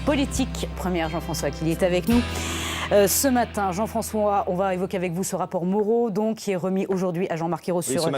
politique. Première, Jean-François Killy est avec nous. Ce matin, Jean-François, on va évoquer avec vous ce rapport Moreau, donc, qui est remis aujourd'hui à Jean-Marc Ayrault sur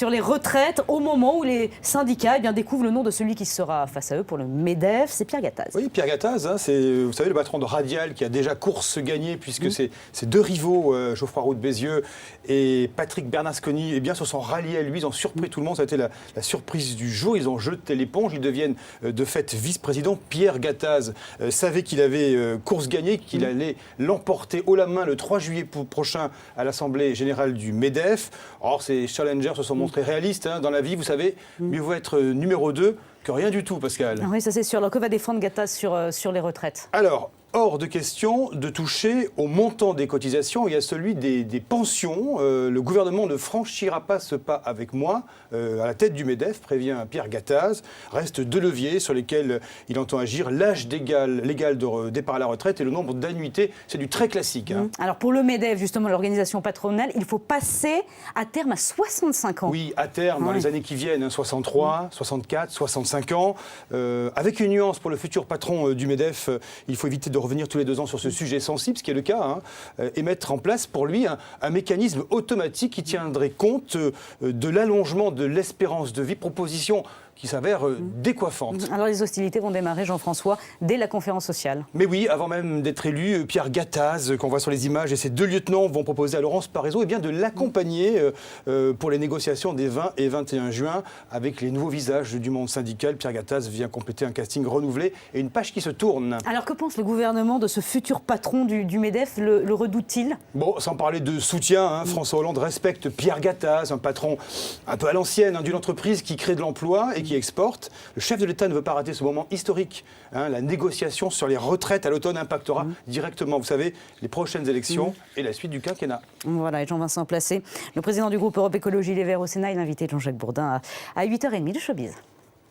les retraites, au moment où les syndicats découvrent le nom de celui qui sera face à eux pour le MEDEF, c'est Pierre Gattaz. Oui, Pierre Gattaz, c'est, vous savez, le patron de Radial qui a déjà course gagnée, puisque ces deux rivaux, Geoffroy Roux de Bézieux et Patrick Bernasconi, se sont ralliés à lui, ils ont surpris tout le monde, ça a été la surprise du jour, ils ont jeté l'éponge, ils deviennent de fait vice-président. Pierre Gattaz savait qu'il avait course gagnée, qu'il allait l'emporter haut la main le 3 juillet prochain à l'Assemblée Générale du MEDEF. Or, ces challengers se sont montrés réalistes dans la vie, vous savez, mieux vaut être numéro 2 que rien du tout, Pascal. Oui, ça c'est sûr. Alors, que va défendre Gattaz sur les retraites ? Alors, hors de question de toucher au montant des cotisations et à celui des pensions. Le gouvernement ne franchira pas ce pas avec moi. À la tête du MEDEF, prévient Pierre Gattaz. Restent deux leviers sur lesquels il entend agir. L'âge légal de départ à la retraite et le nombre d'annuités. C'est du très classique. Alors pour le MEDEF, justement, l'organisation patronale, il faut passer à terme à 65 ans. Oui, à terme, dans les années qui viennent, 63, 64, 65 ans. Avec une nuance pour le futur patron du MEDEF, il faut éviter de revenir tous les 2 ans sur ce sujet sensible, ce qui est le cas, et mettre en place pour lui un mécanisme automatique qui tiendrait compte de l'allongement de l'espérance de vie, proposition qui s'avère décoiffante. Alors les hostilités vont démarrer, Jean-François, dès la conférence sociale. Mais oui, avant même d'être élu, Pierre Gattaz, qu'on voit sur les images, et ses 2 lieutenants vont proposer à Laurence Parisot de l'accompagner pour les négociations des 20 et 21 juin avec les nouveaux visages du monde syndical. Pierre Gattaz vient compléter un casting renouvelé et une page qui se tourne. Alors que pense le gouvernement de ce futur patron du MEDEF? Le redoute-t-il? Bon, sans parler de soutien, François Hollande respecte Pierre Gattaz, un patron un peu à l'ancienne d'une entreprise qui crée de l'emploi et qui exporte. Le chef de l'État ne veut pas rater ce moment historique. La négociation sur les retraites à l'automne impactera directement, vous savez, les prochaines élections et la suite du quinquennat. Voilà, et Jean-Vincent Placé, le président du groupe Europe Écologie Les Verts au Sénat, il a invité Jean-Jacques Bourdin à 8h30 de Showbiz.